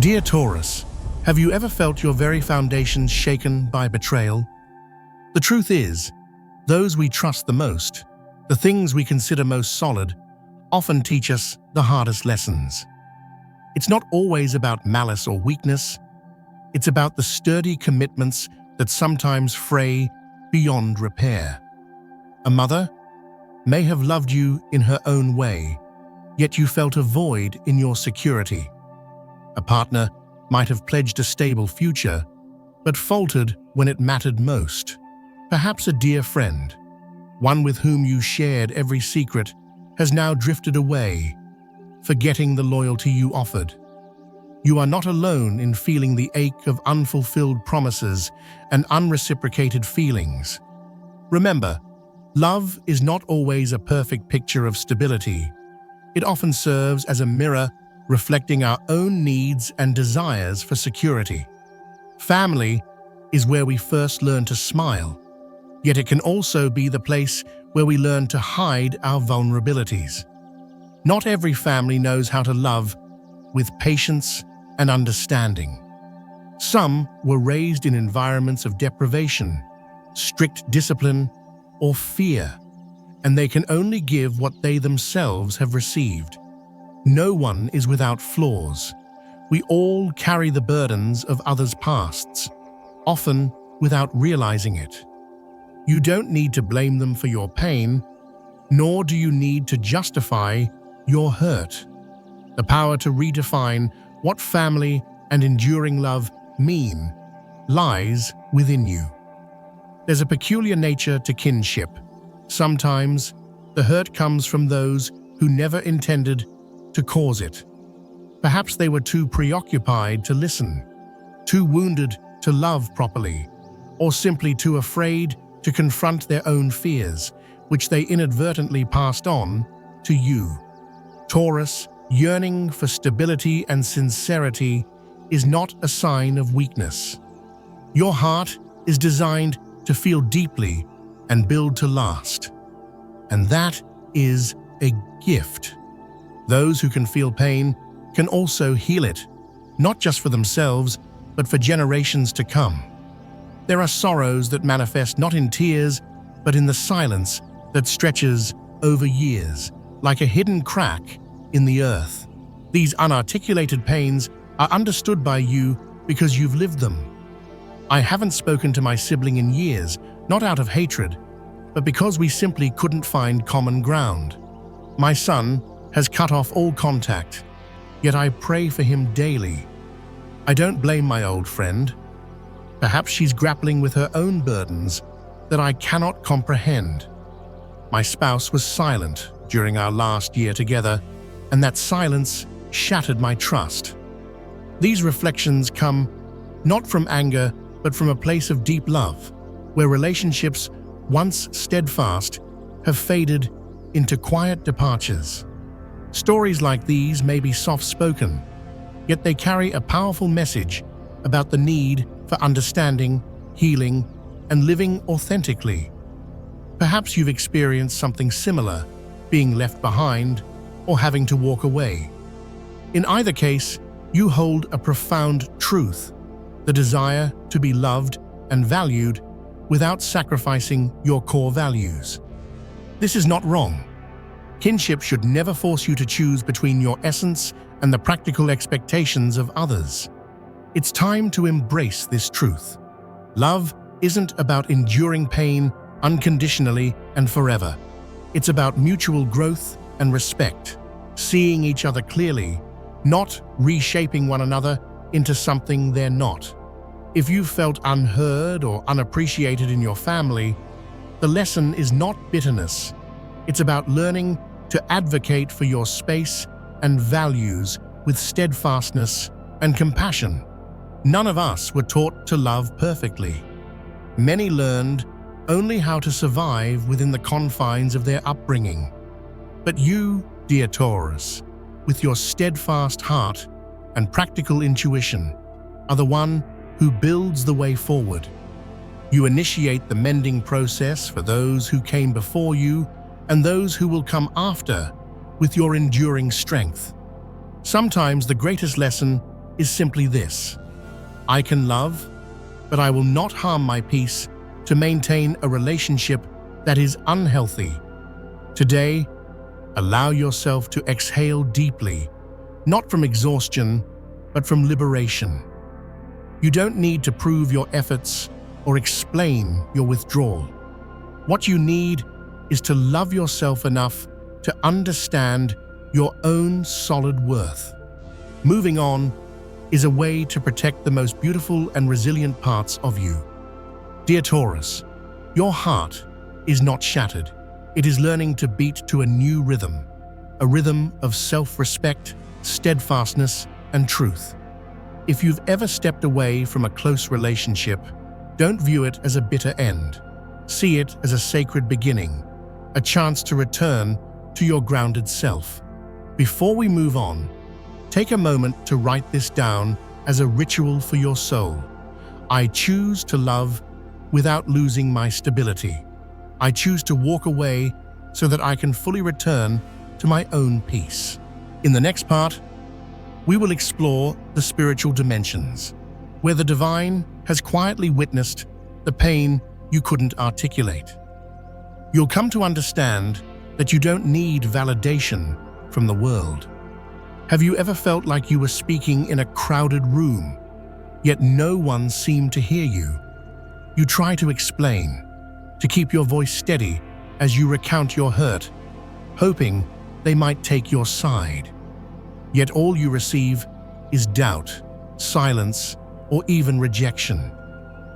Dear Taurus, have you ever felt your very foundations shaken by betrayal? The truth is, those we trust the most, the things we consider most solid, often teach us the hardest lessons. It's not always about malice or weakness. It's about the sturdy commitments that sometimes fray beyond repair. A mother may have loved you in her own way, yet you felt a void in your security. A partner might have pledged a stable future, but faltered when it mattered most. Perhaps a dear friend, one with whom you shared every secret, has now drifted away, forgetting the loyalty you offered. You are not alone in feeling the ache of unfulfilled promises and unreciprocated feelings. Remember, love is not always a perfect picture of stability. It often serves as a mirror reflecting our own needs and desires for security. Family is where we first learn to smile, yet it can also be the place where we learn to hide our vulnerabilities. Not every family knows how to love with patience and understanding. Some were raised in environments of deprivation, strict discipline, or fear, and they can only give what they themselves have received. No one is without flaws. We all carry the burdens of others' pasts, often without realizing it. You don't need to blame them for your pain, nor do you need to justify your hurt. The power to redefine what family and enduring love mean lies within you. There's a peculiar nature to kinship. Sometimes the hurt comes from those who never intended to cause it. Perhaps they were too preoccupied to listen, too wounded to love properly, or simply too afraid to confront their own fears, which they inadvertently passed on to you. Taurus, yearning for stability and sincerity is not a sign of weakness. Your heart is designed to feel deeply and build to last. And that is a gift. Those who can feel pain can also heal it, not just for themselves, but for generations to come. There are sorrows that manifest not in tears, but in the silence that stretches over years, like a hidden crack in the earth. These unarticulated pains are understood by you because you've lived them. I haven't spoken to my sibling in years, not out of hatred, but because we simply couldn't find common ground. My son has cut off all contact, yet I pray for him daily. I don't blame my old friend. Perhaps she's grappling with her own burdens that I cannot comprehend. My spouse was silent during our last year together, and that silence shattered my trust. These reflections come not from anger, but from a place of deep love, where relationships, once steadfast, have faded into quiet departures. Stories like these may be soft-spoken, yet they carry a powerful message about the need for understanding, healing, and living authentically. Perhaps you've experienced something similar, being left behind or having to walk away. In either case, you hold a profound truth, the desire to be loved and valued without sacrificing your core values. This is not wrong. Kinship should never force you to choose between your essence and the practical expectations of others. It's time to embrace this truth. Love isn't about enduring pain unconditionally and forever. It's about mutual growth and respect, seeing each other clearly, not reshaping one another into something they're not. If you felt unheard or unappreciated in your family, the lesson is not bitterness. It's about learning to advocate for your space and values with steadfastness and compassion. None of us were taught to love perfectly. Many learned only how to survive within the confines of their upbringing. But you, dear Taurus, with your steadfast heart and practical intuition, are the one who builds the way forward. You initiate the mending process for those who came before you and those who will come after with your enduring strength. Sometimes the greatest lesson is simply this: I can love, but I will not harm my peace to maintain a relationship that is unhealthy. Today, allow yourself to exhale deeply, not from exhaustion, but from liberation. You don't need to prove your efforts or explain your withdrawal. What you need is to love yourself enough to understand your own solid worth. Moving on is a way to protect the most beautiful and resilient parts of you. Dear Taurus, your heart is not shattered. It is learning to beat to a new rhythm, a rhythm of self-respect, steadfastness, and truth. If you've ever stepped away from a close relationship, don't view it as a bitter end. See it as a sacred beginning, a chance to return to your grounded self. Before we move on, take a moment to write this down as a ritual for your soul. I choose to love without losing my stability. I choose to walk away so that I can fully return to my own peace. In the next part, we will explore the spiritual dimensions, where the divine has quietly witnessed the pain you couldn't articulate. You'll come to understand that you don't need validation from the world. Have you ever felt like you were speaking in a crowded room, yet no one seemed to hear you? You try to explain, to keep your voice steady as you recount your hurt, hoping they might take your side. Yet all you receive is doubt, silence, or even rejection.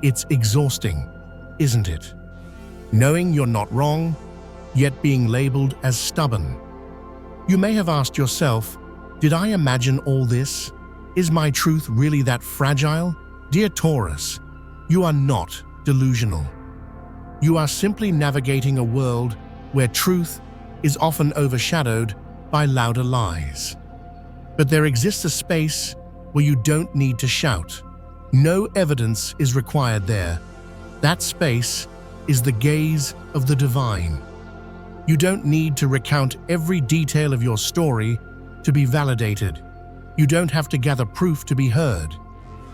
It's exhausting, isn't it? Knowing you're not wrong, yet being labeled as stubborn. You may have asked yourself, did I imagine all this? Is my truth really that fragile? Dear Taurus, you are not delusional. You are simply navigating a world where truth is often overshadowed by louder lies. But there exists a space where you don't need to shout. No evidence is required there. That space is the gaze of the divine. You don't need to recount every detail of your story to be validated. You don't have to gather proof to be heard.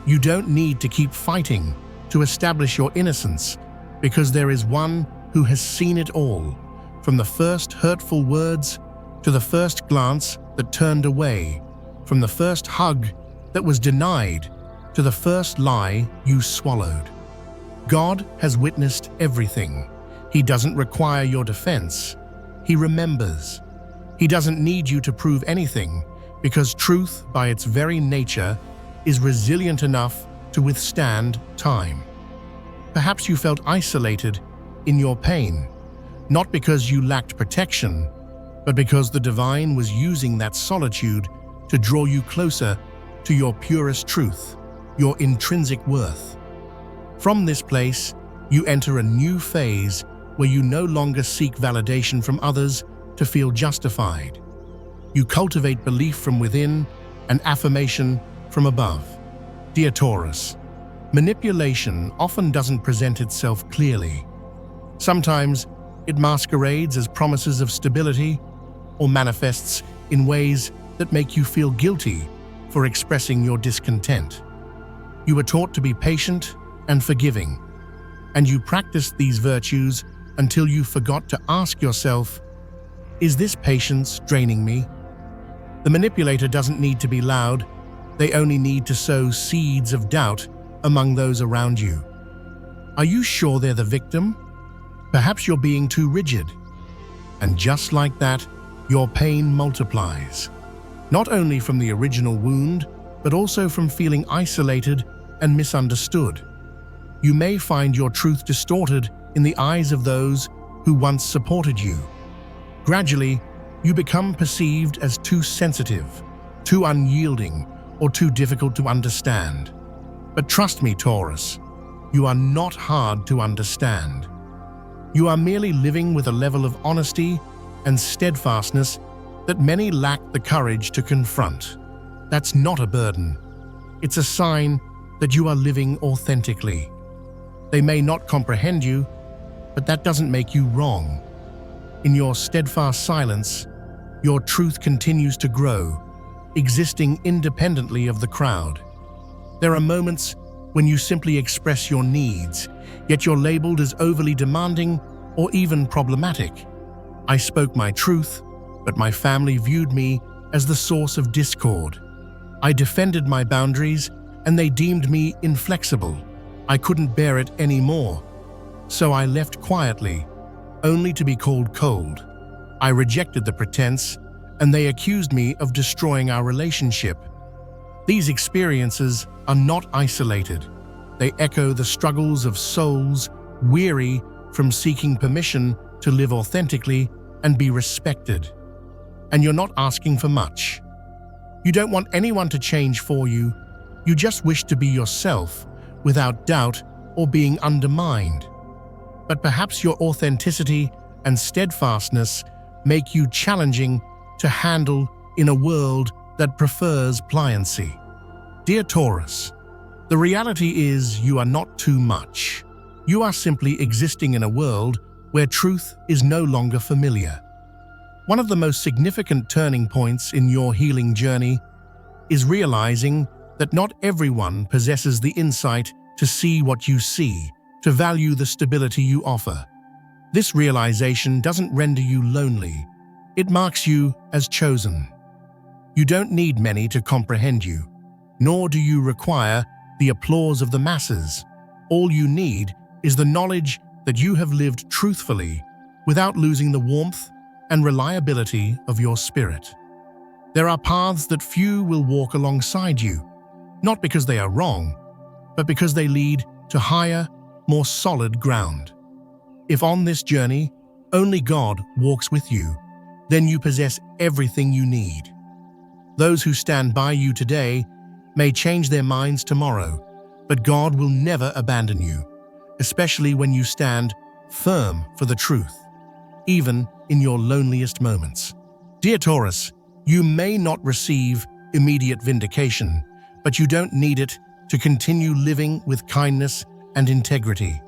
You don't need to keep fighting to establish your innocence, because there is one who has seen it all, from the first hurtful words to the first glance that turned away, from the first hug that was denied to the first lie you swallowed. God has witnessed everything. He doesn't require your defense. He remembers. He doesn't need you to prove anything, because truth, by its very nature, is resilient enough to withstand time. Perhaps you felt isolated in your pain, not because you lacked protection, but because the divine was using that solitude to draw you closer to your purest truth, your intrinsic worth. From this place, you enter a new phase where you no longer seek validation from others to feel justified. You cultivate belief from within and affirmation from above. Dear Taurus, manipulation often doesn't present itself clearly. Sometimes it masquerades as promises of stability or manifests in ways that make you feel guilty for expressing your discontent. You were taught to be patient and forgiving, and you practiced these virtues until you forgot to ask yourself, is this patience draining me? The manipulator doesn't need to be loud. They only need to sow seeds of doubt among those around you. Are you sure they're the victim? Perhaps you're being too rigid. And just like that, your pain multiplies. Not only from the original wound, but also from feeling isolated and misunderstood. You may find your truth distorted in the eyes of those who once supported you. Gradually, you become perceived as too sensitive, too unyielding, or too difficult to understand. But trust me, Taurus, you are not hard to understand. You are merely living with a level of honesty and steadfastness that many lack the courage to confront. That's not a burden. It's a sign that you are living authentically. They may not comprehend you, but that doesn't make you wrong. In your steadfast silence, your truth continues to grow, existing independently of the crowd. There are moments when you simply express your needs, yet you're labeled as overly demanding or even problematic. I spoke my truth, but my family viewed me as the source of discord. I defended my boundaries, and they deemed me inflexible. I couldn't bear it anymore, so I left quietly, only to be called cold. I rejected the pretense, and they accused me of destroying our relationship. These experiences are not isolated. They echo the struggles of souls weary from seeking permission to live authentically and be respected. And you're not asking for much. You don't want anyone to change for you. You just wish to be yourself without doubt or being undermined. But perhaps your authenticity and steadfastness make you challenging to handle in a world that prefers pliancy. Dear Taurus, the reality is you are not too much. You are simply existing in a world where truth is no longer familiar. One of the most significant turning points in your healing journey is realizing that not everyone possesses the insight to see what you see, to value the stability you offer. This realization doesn't render you lonely. It marks you as chosen. You don't need many to comprehend you, nor do you require the applause of the masses. All you need is the knowledge that you have lived truthfully without losing the warmth and reliability of your spirit. There are paths that few will walk alongside you, not because they are wrong, but because they lead to higher, more solid ground. If on this journey only God walks with you, then you possess everything you need. Those who stand by you today may change their minds tomorrow, but God will never abandon you, especially when you stand firm for the truth, even in your loneliest moments. Dear Taurus, you may not receive immediate vindication, but you don't need it to continue living with kindness and integrity.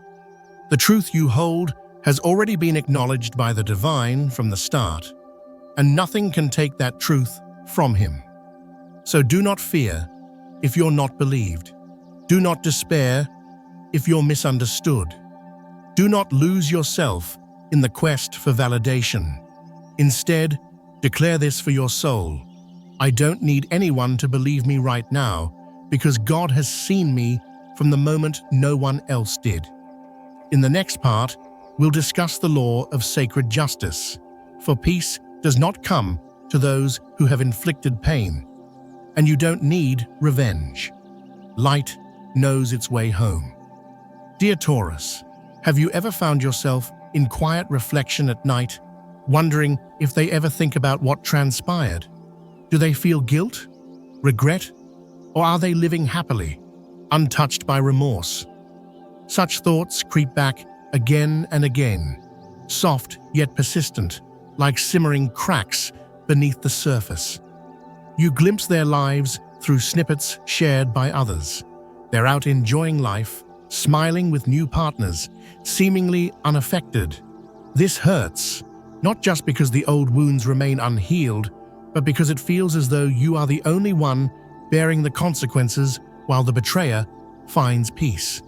The truth you hold has already been acknowledged by the divine from the start, and nothing can take that truth from him. So do not fear if you're not believed. Do not despair if you're misunderstood. Do not lose yourself in the quest for validation. Instead, declare this for your soul: I don't need anyone to believe me right now, because God has seen me from the moment no one else did. In the next part, we'll discuss the law of sacred justice, for peace does not come to those who have inflicted pain, and you don't need revenge. Light knows its way home. Dear Taurus, have you ever found yourself in quiet reflection at night, wondering if they ever think about what transpired? Do they feel guilt, regret, or are they living happily, untouched by remorse? Such thoughts creep back again and again, soft yet persistent, like simmering cracks beneath the surface. You glimpse their lives through snippets shared by others. They're out enjoying life, smiling with new partners, seemingly unaffected. This hurts, not just because the old wounds remain unhealed, but because it feels as though you are the only one bearing the consequences while the betrayer finds peace.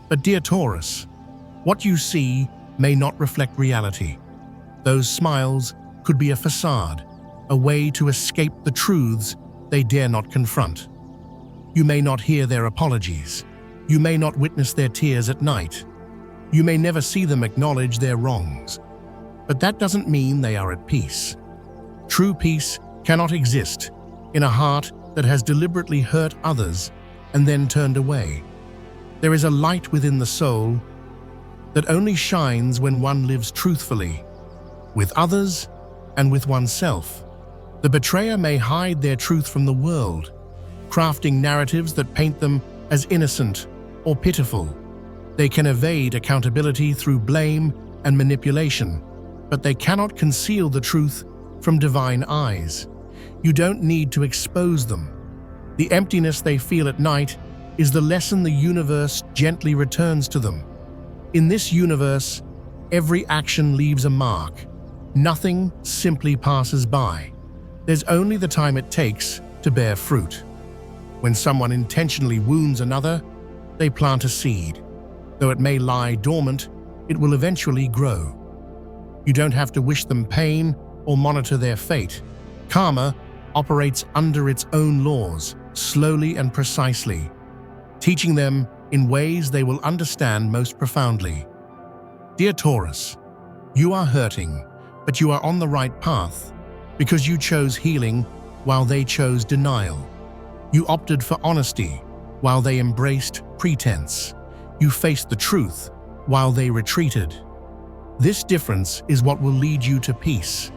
But dear Taurus, what you see may not reflect reality. Those smiles could be a facade, a way to escape the truths they dare not confront. You may not hear their apologies. You may not witness their tears at night. You may never see them acknowledge their wrongs. But that doesn't mean they are at peace. True peace cannot exist in a heart that has deliberately hurt others and then turned away. There is a light within the soul that only shines when one lives truthfully, with others and with oneself. The betrayer may hide their truth from the world, crafting narratives that paint them as innocent or pitiful. They can evade accountability through blame and manipulation, but they cannot conceal the truth from divine eyes. You don't need to expose them. The emptiness they feel at night is the lesson the universe gently returns to them. In this universe, every action leaves a mark. Nothing simply passes by. There's only the time it takes to bear fruit. When someone intentionally wounds another, they plant a seed. Though it may lie dormant, it will eventually grow. You don't have to wish them pain or monitor their fate. Karma operates under its own laws, slowly and precisely, teaching them in ways they will understand most profoundly. Dear Taurus, you are hurting, but you are on the right path because you chose healing while they chose denial. You opted for honesty while they embraced pretense. You faced the truth while they retreated. This difference is what will lead you to peace.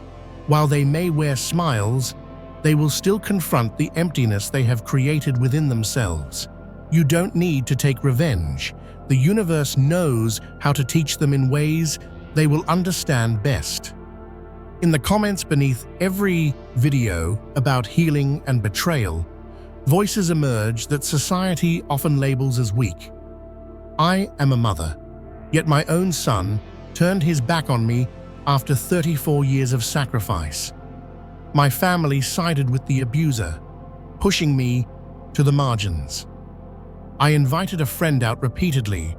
While they may wear smiles, they will still confront the emptiness they have created within themselves. You don't need to take revenge. The universe knows how to teach them in ways they will understand best. In the comments beneath every video about healing and betrayal, voices emerge that society often labels as weak. I am a mother, yet my own son turned his back on me after 34 years of sacrifice. My family sided with the abuser, pushing me to the margins. I invited a friend out repeatedly,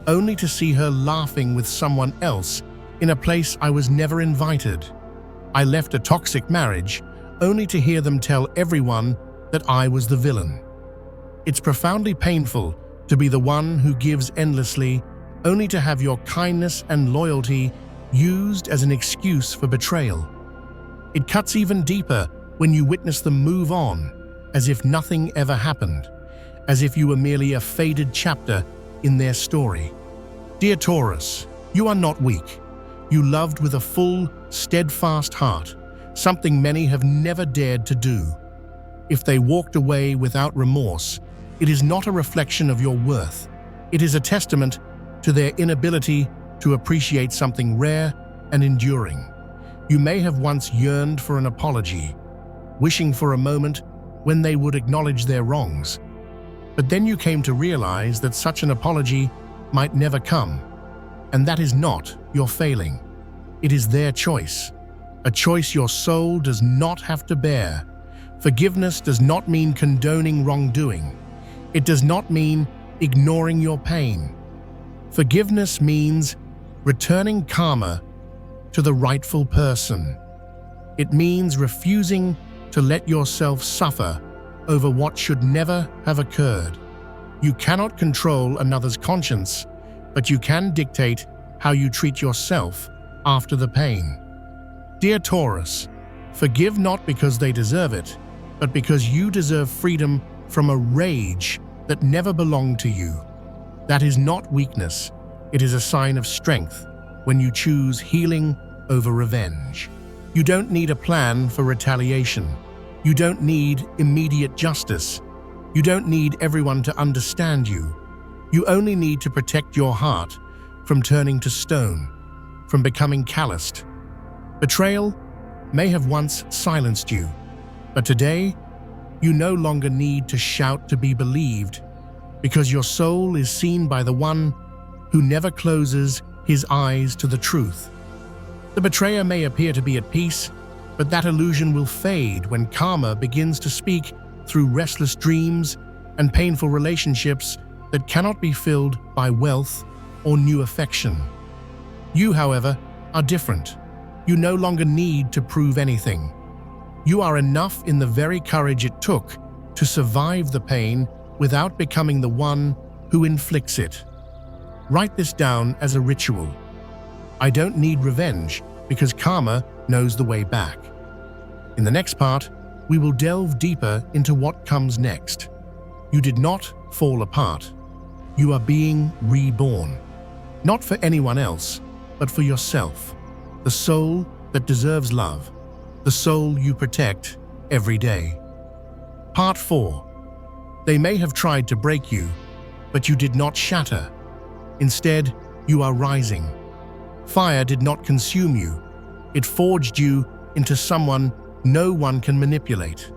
only to see her laughing with someone else in a place I was never invited. I left a toxic marriage, only to hear them tell everyone that I was the villain. It's profoundly painful to be the one who gives endlessly, only to have your kindness and loyalty used as an excuse for betrayal. It cuts even deeper when you witness them move on, as if nothing ever happened, as if you were merely a faded chapter in their story. Dear Taurus, you are not weak. You loved with a full, steadfast heart, something many have never dared to do. If they walked away without remorse, it is not a reflection of your worth. It is a testament to their inability to appreciate something rare and enduring. You may have once yearned for an apology, wishing for a moment when they would acknowledge their wrongs. But then you came to realize that such an apology might never come. And that is not your failing. It is their choice, a choice your soul does not have to bear. Forgiveness does not mean condoning wrongdoing. It does not mean ignoring your pain. Forgiveness means returning karma to the rightful person. It means refusing to let yourself suffer over what should never have occurred. You cannot control another's conscience, but you can dictate how you treat yourself after the pain. Dear Taurus, forgive not because they deserve it, but because you deserve freedom from a rage that never belonged to you. That is not weakness. It is a sign of strength when you choose healing over revenge. You don't need a plan for retaliation. You don't need immediate justice. You don't need everyone to understand you. You only need to protect your heart from turning to stone, from becoming calloused. Betrayal may have once silenced you, but today, you no longer need to shout to be believed, because your soul is seen by the one who never closes his eyes to the truth. The betrayer may appear to be at peace, but that illusion will fade when karma begins to speak through restless dreams and painful relationships that cannot be filled by wealth or new affection. You, however, are different. You no longer need to prove anything. You are enough in the very courage it took to survive the pain without becoming the one who inflicts it. Write this down as a ritual. I don't need revenge because karma knows the way back. In the next part, we will delve deeper into what comes next. You did not fall apart. You are being reborn. Not for anyone else, but for yourself. The soul that deserves love. The soul you protect every day. Part 4. They may have tried to break you, but you did not shatter. Instead, you are rising. Fire did not consume you. It forged you into someone no one can manipulate.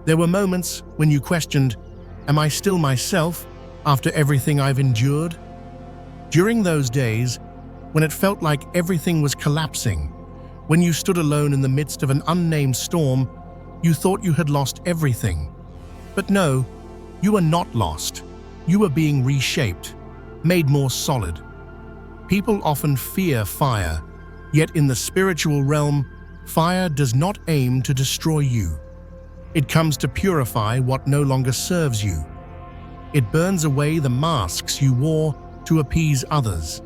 There were moments when you questioned, am I still myself after everything I've endured? During those days, when it felt like everything was collapsing, when you stood alone in the midst of an unnamed storm, You thought you had lost everything. But no, you are not lost. You are being reshaped, made more solid. People often fear fire, yet in the spiritual realm, fire does not aim to destroy you. It comes to purify what no longer serves you. It burns away the masks you wore to appease others.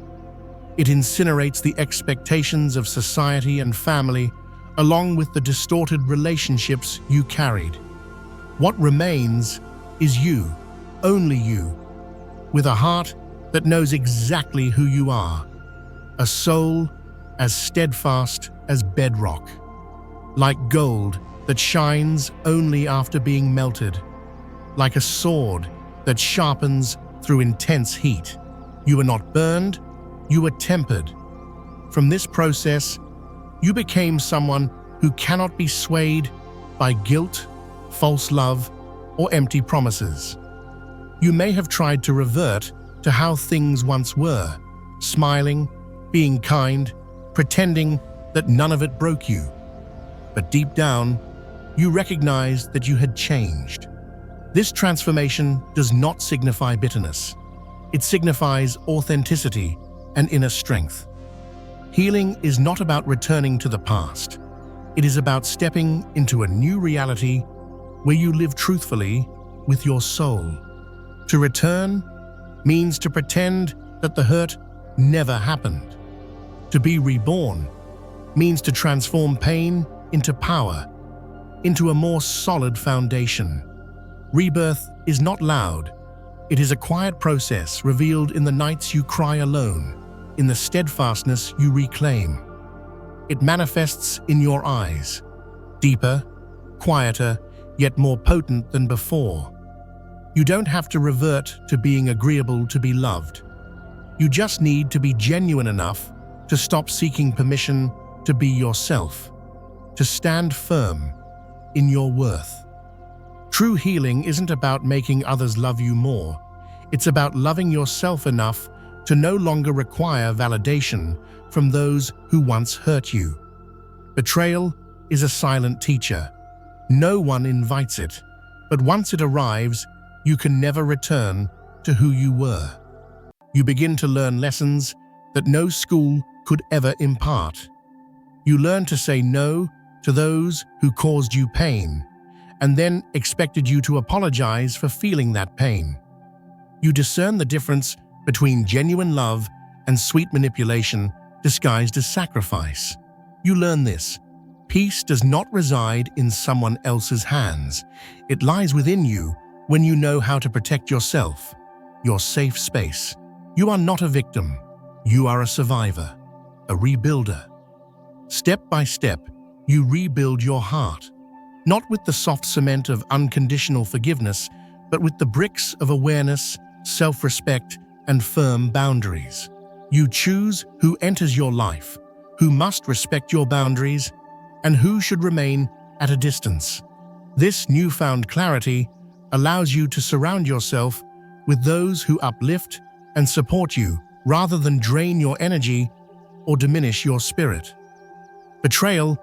It incinerates the expectations of society and family, along with the distorted relationships you carried. What remains is you, only you, with a heart that knows exactly who you are, a soul as steadfast as bedrock, like gold that shines only after being melted, like a sword that sharpens through intense heat. You are not burned, you are tempered. From this process, you became someone who cannot be swayed by guilt, false love, or empty promises. You may have tried to revert to how things once were, smiling, being kind, pretending that none of it broke you. But deep down, you recognized that you had changed. This transformation does not signify bitterness. It signifies authenticity and inner strength. Healing is not about returning to the past. It is about stepping into a new reality where you live truthfully with your soul. To return means to pretend that the hurt never happened. To be reborn means to transform pain into power, into a more solid foundation. Rebirth is not loud. It is a quiet process revealed in the nights you cry alone, in the steadfastness you reclaim. It manifests in your eyes, deeper, quieter, yet more potent than before. You don't have to revert to being agreeable to be loved. You just need to be genuine enough to stop seeking permission to be yourself, to stand firm in your worth. True healing isn't about making others love you more. It's about loving yourself enough to no longer require validation from those who once hurt you. Betrayal is a silent teacher. No one invites it, but once it arrives, you can never return to who you were. You begin to learn lessons that no school could ever impart. You learn to say no to those who caused you pain, and then expected you to apologize for feeling that pain. You discern the difference between genuine love and sweet manipulation disguised as sacrifice. You learn this. Peace does not reside in someone else's hands. It lies within you when you know how to protect yourself, your safe space. You are not a victim. You are a survivor, a rebuilder. Step by step, you rebuild your heart, not with the soft cement of unconditional forgiveness, but with the bricks of awareness, self-respect, and firm boundaries. You choose who enters your life, who must respect your boundaries, and who should remain at a distance. This newfound clarity allows you to surround yourself with those who uplift and support you rather than drain your energy or diminish your spirit. Betrayal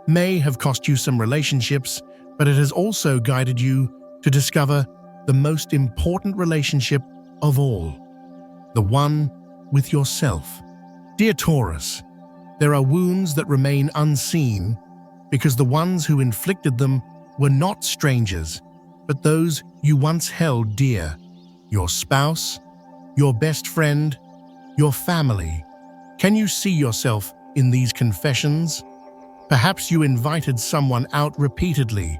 may have cost you some relationships, but it has also guided you to discover the most important relationship of all, the one with yourself. Dear Taurus, there are wounds that remain unseen because the ones who inflicted them were not strangers, but those you once held dear, your spouse, your best friend, your family. Can you see yourself in these confessions? Perhaps you invited someone out repeatedly,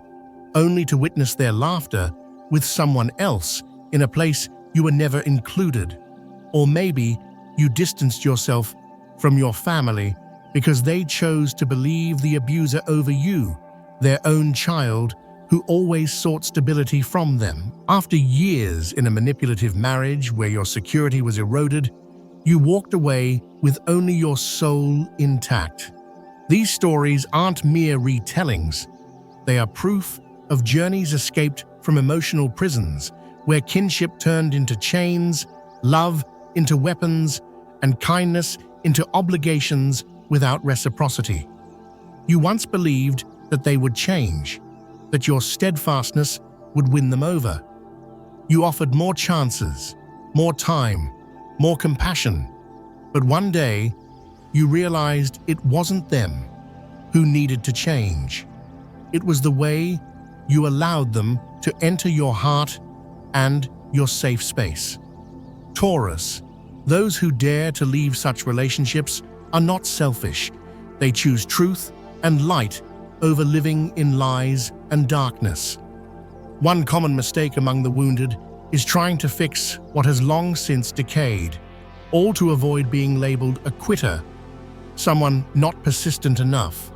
only to witness their laughter with someone else in a place you were never included. Or maybe you distanced yourself from your family because they chose to believe the abuser over you, their own child, who always sought stability from them. After years in a manipulative marriage where your security was eroded, you walked away with only your soul intact. These stories aren't mere retellings. They are proof of journeys escaped from emotional prisons, where kinship turned into chains, love into weapons, and kindness into obligations without reciprocity. You once believed that they would change, that your steadfastness would win them over. You offered more chances, more time, more compassion, but one day you realized it wasn't them who needed to change. It was the way you allowed them to enter your heart and your safe space. Taurus, those who dare to leave such relationships are not selfish. They choose truth and light over living in lies and darkness. One common mistake among the wounded is trying to fix what has long since decayed, all to avoid being labeled a quitter, someone not persistent enough.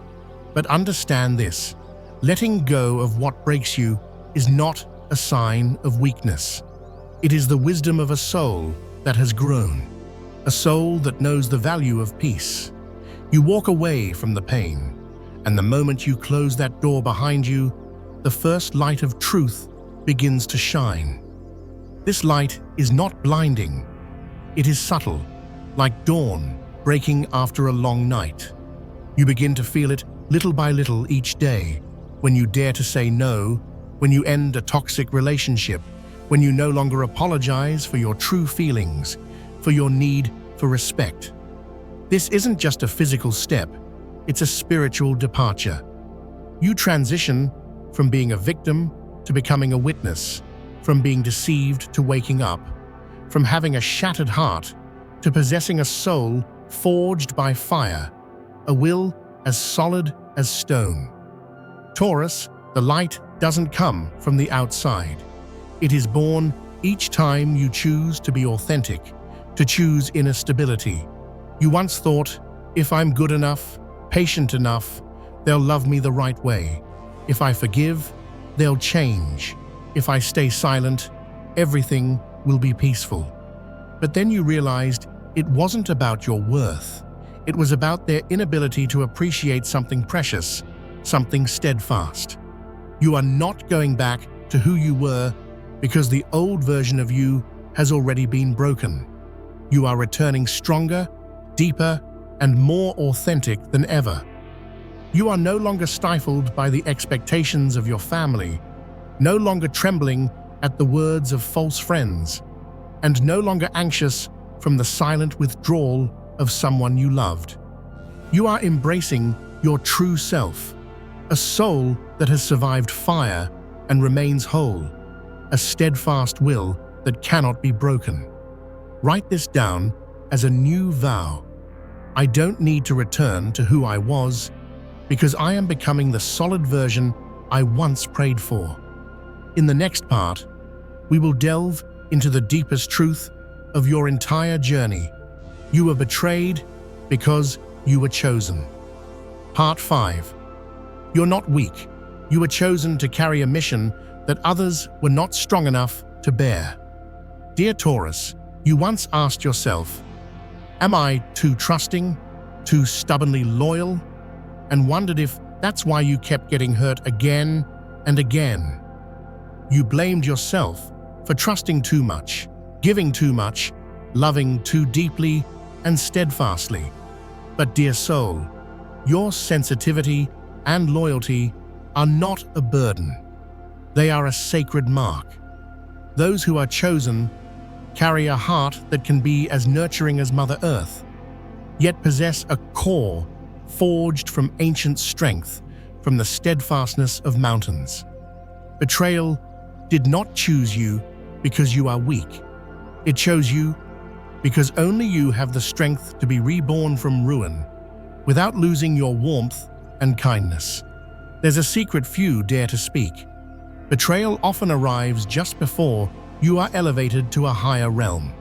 But understand this: letting go of what breaks you is not a sign of weakness. It is the wisdom of a soul that has grown, a soul that knows the value of peace. You walk away from the pain, and the moment you close that door behind you, the first light of truth begins to shine. This light is not blinding. It is subtle, like dawn breaking after a long night. You begin to feel it little by little each day, when you dare to say no, when you end a toxic relationship, when you no longer apologize for your true feelings, for your need for respect. This isn't just a physical step, it's a spiritual departure. You transition from being a victim to becoming a witness, from being deceived to waking up, from having a shattered heart to possessing a soul forged by fire, a will as solid as stone. Taurus, the light doesn't come from the outside. It is born each time you choose to be authentic, to choose inner stability. You once thought, if I'm good enough, patient enough, they'll love me the right way. If I forgive, they'll change. If I stay silent, everything will be peaceful. But then you realized it wasn't about your worth. It was about their inability to appreciate something precious, something steadfast. You are not going back to who you were because the old version of you has already been broken. You are returning stronger, deeper, and more authentic than ever. You are no longer stifled by the expectations of your family, no longer trembling at the words of false friends, and no longer anxious from the silent withdrawal of someone you loved. You are embracing your true self, a soul that has survived fire and remains whole, a steadfast will that cannot be broken. Write this down as a new vow. I don't need to return to who I was, because I am becoming the solid version I once prayed for. In the next part, we will delve into the deepest truth of your entire journey. You were betrayed because you were chosen. Part 5. You're not weak. You were chosen to carry a mission that others were not strong enough to bear. Dear Taurus, you once asked yourself, am I too trusting, too stubbornly loyal? And wondered if that's why you kept getting hurt again and again. You blamed yourself for trusting too much, giving too much, loving too deeply and steadfastly. But dear soul, your sensitivity and loyalty are not a burden. They are a sacred mark. Those who are chosen carry a heart that can be as nurturing as Mother Earth, yet possess a core forged from ancient strength, from the steadfastness of mountains. Betrayal did not choose you because you are weak. It chose you because only you have the strength to be reborn from ruin without losing your warmth and kindness. There's a secret few dare to speak. Betrayal often arrives just before you are elevated to a higher realm,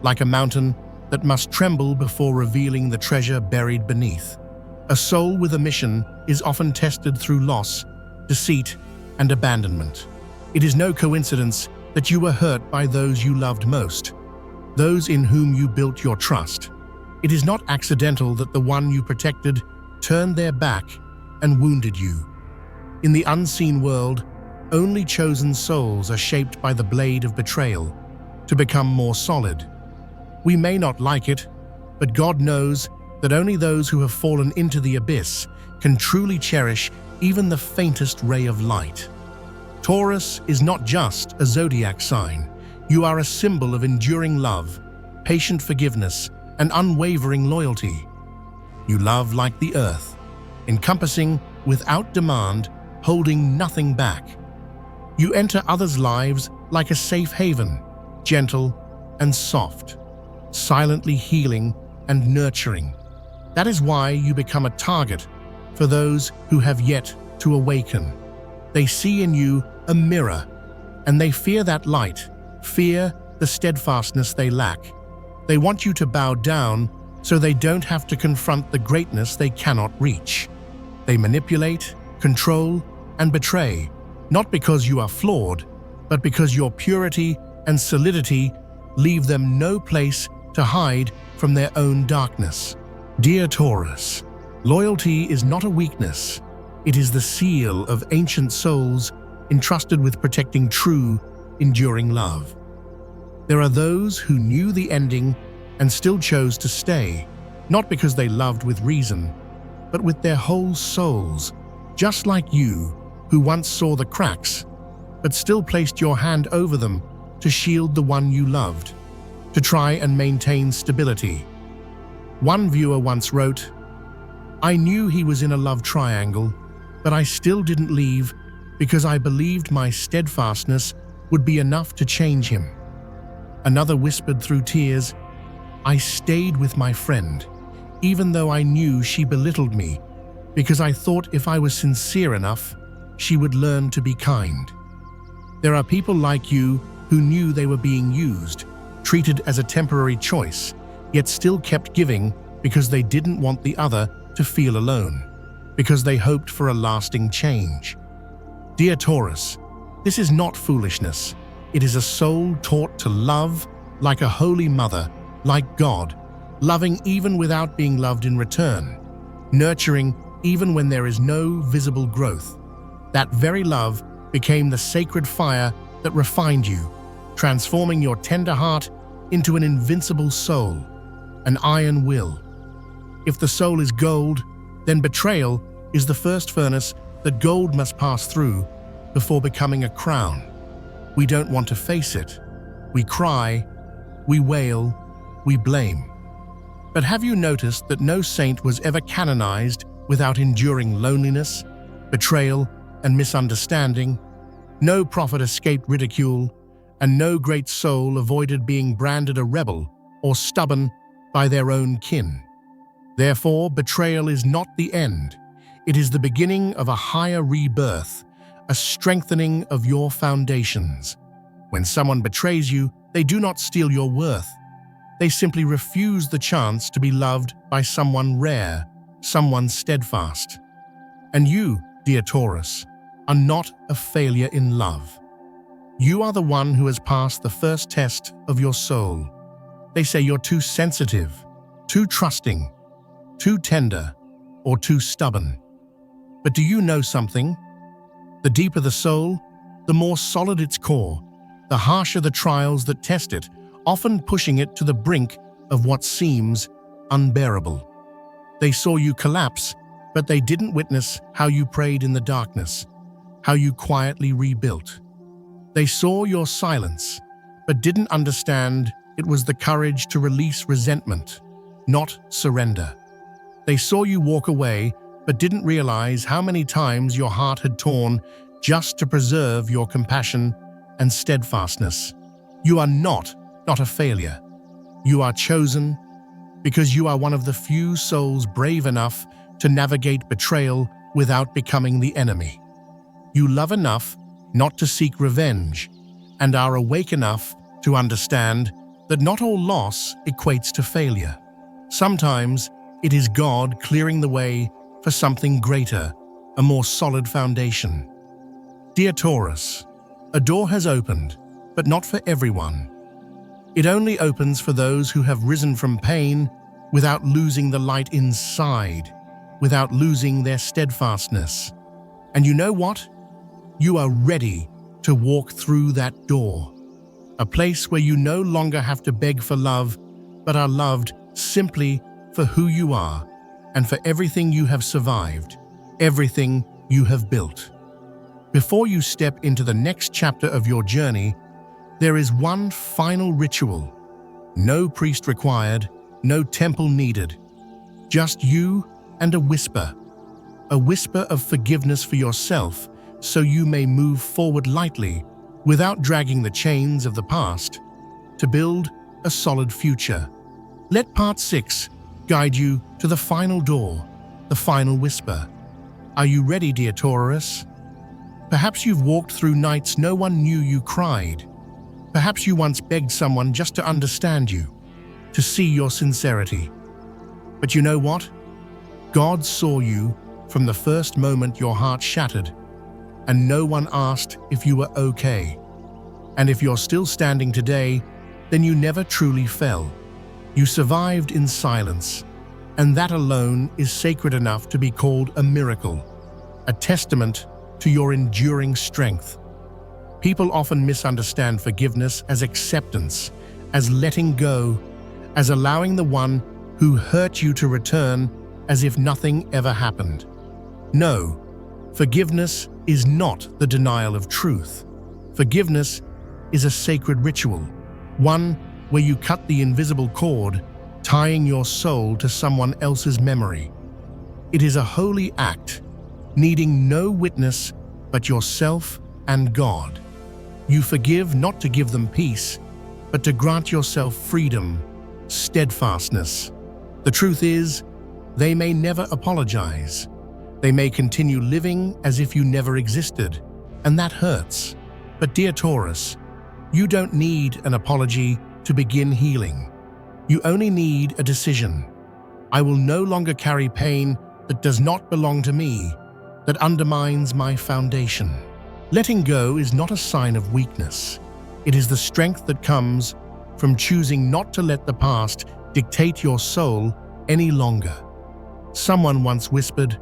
like a mountain that must tremble before revealing the treasure buried beneath. A soul with a mission is often tested through loss, deceit, and abandonment. It is no coincidence that you were hurt by those you loved most, those in whom you built your trust. It is not accidental that the one you protected turned their back and wounded you. In the unseen world, only chosen souls are shaped by the blade of betrayal to become more solid. We may not like it, but God knows that only those who have fallen into the abyss can truly cherish even the faintest ray of light. Taurus is not just a zodiac sign. You are a symbol of enduring love, patient forgiveness, and unwavering loyalty. You love like the earth, encompassing without demand, holding nothing back. You enter others' lives like a safe haven, gentle and soft, silently healing and nurturing. That is why you become a target for those who have yet to awaken. They see in you a mirror, and they fear that light, fear the steadfastness they lack. They want you to bow down so they don't have to confront the greatness they cannot reach. They manipulate, control, and betray, not because you are flawed, but because your purity and solidity leave them no place to hide from their own darkness. Dear Taurus, loyalty is not a weakness. It is the seal of ancient souls entrusted with protecting true, enduring love. There are those who knew the ending and still chose to stay, not because they loved with reason, but with their whole souls, just like you, who once saw the cracks, but still placed your hand over them to shield the one you loved, to try and maintain stability. One viewer once wrote, "I knew he was in a love triangle, but I still didn't leave because I believed my steadfastness would be enough to change him." Another whispered through tears, "I stayed with my friend, even though I knew she belittled me, because I thought if I was sincere enough, she would learn to be kind." There are people like you who knew they were being used, treated as a temporary choice, yet still kept giving because they didn't want the other to feel alone, because they hoped for a lasting change. Dear Taurus, this is not foolishness. It is a soul taught to love like a holy mother, like God, loving even without being loved in return, nurturing even when there is no visible growth. That very love became the sacred fire that refined you, transforming your tender heart into an invincible soul, an iron will. If the soul is gold, then betrayal is the first furnace that gold must pass through before becoming a crown. We don't want to face it. We cry, we wail, we blame. But have you noticed that no saint was ever canonized without enduring loneliness, betrayal, and misunderstanding? No prophet escaped ridicule, and no great soul avoided being branded a rebel or stubborn by their own kin. Therefore, betrayal is not the end. It is the beginning of a higher rebirth, a strengthening of your foundations. When someone betrays you, they do not steal your worth. They simply refuse the chance to be loved by someone rare, someone steadfast. And you, dear Taurus, are not a failure in love. You are the one who has passed the first test of your soul. They say you're too sensitive, too trusting, too tender, or too stubborn. But do you know something? The deeper the soul, the more solid its core, the harsher the trials that test it, often pushing it to the brink of what seems unbearable. They saw you collapse, but they didn't witness how you prayed in the darkness, how you quietly rebuilt. They saw your silence, but didn't understand it was the courage to release resentment, not surrender. They saw you walk away, but didn't realize how many times your heart had torn just to preserve your compassion and steadfastness. You are not a failure. You are chosen because you are one of the few souls brave enough to navigate betrayal without becoming the enemy. You love enough not to seek revenge and are awake enough to understand that not all loss equates to failure. Sometimes it is God clearing the way for something greater, a more solid foundation. Dear Taurus, a door has opened, but not for everyone. It only opens for those who have risen from pain without losing the light inside, without losing their steadfastness. And you know what? You are ready to walk through that door, a place where you no longer have to beg for love, but are loved simply for who you are and for everything you have survived, everything you have built. Before you step into the next chapter of your journey, there is one final ritual. No priest required, no temple needed. Just you and a whisper of forgiveness for yourself, so you may move forward lightly without dragging the chains of the past to build a solid future. Let Part 6 guide you to the final door, the final whisper. Are you ready, dear Taurus? Perhaps you've walked through nights no one knew you cried. Perhaps you once begged someone just to understand you, to see your sincerity. But you know what? God saw you from the first moment your heart shattered, and no one asked if you were okay. And if you're still standing today, then you never truly fell. You survived in silence, and that alone is sacred enough to be called a miracle, a testament to your enduring strength. People often misunderstand forgiveness as acceptance, as letting go, as allowing the one who hurt you to return as if nothing ever happened. No, forgiveness is not the denial of truth. Forgiveness is a sacred ritual, one where you cut the invisible cord, tying your soul to someone else's memory. It is a holy act, needing no witness but yourself and God. You forgive not to give them peace, but to grant yourself freedom, steadfastness. The truth is, they may never apologize. They may continue living as if you never existed, and that hurts. But dear Taurus, you don't need an apology to begin healing. You only need a decision. I will no longer carry pain that does not belong to me, that undermines my foundation. Letting go is not a sign of weakness. It is the strength that comes from choosing not to let the past dictate your soul any longer. Someone once whispered,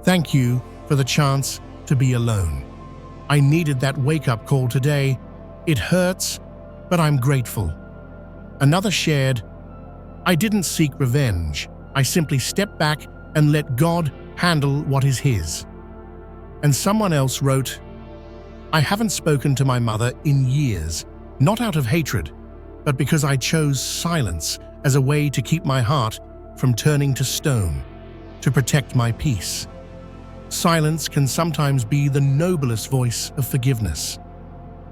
"Thank you for the chance to be alone." I needed that wake-up call today. It hurts, but I'm grateful. Another shared, "I didn't seek revenge. I simply stepped back and let God handle what is His." And someone else wrote, "I haven't spoken to my mother in years, not out of hatred, but because I chose silence as a way to keep my heart from turning to stone, to protect my peace." Silence can sometimes be the noblest voice of forgiveness.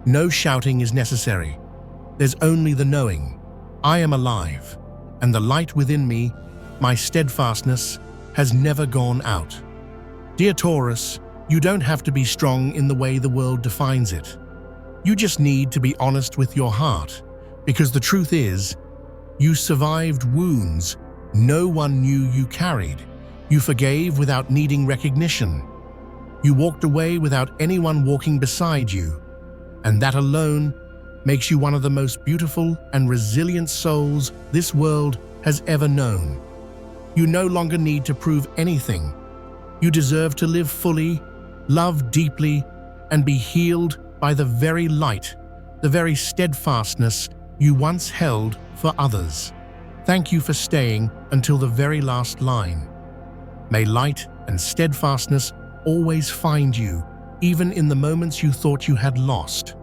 No shouting is necessary. There's only the knowing, I am alive, and the light within me, my steadfastness, has never gone out. Dear Taurus, you don't have to be strong in the way the world defines it. You just need to be honest with your heart, because the truth is, you survived wounds no one knew you carried. You forgave without needing recognition. You walked away without anyone walking beside you, and that alone makes you one of the most beautiful and resilient souls this world has ever known. You no longer need to prove anything. You deserve to live fully, love deeply, and be healed by the very light, the very steadfastness you once held for others. Thank you for staying until the very last line. May light and steadfastness always find you, even in the moments you thought you had lost.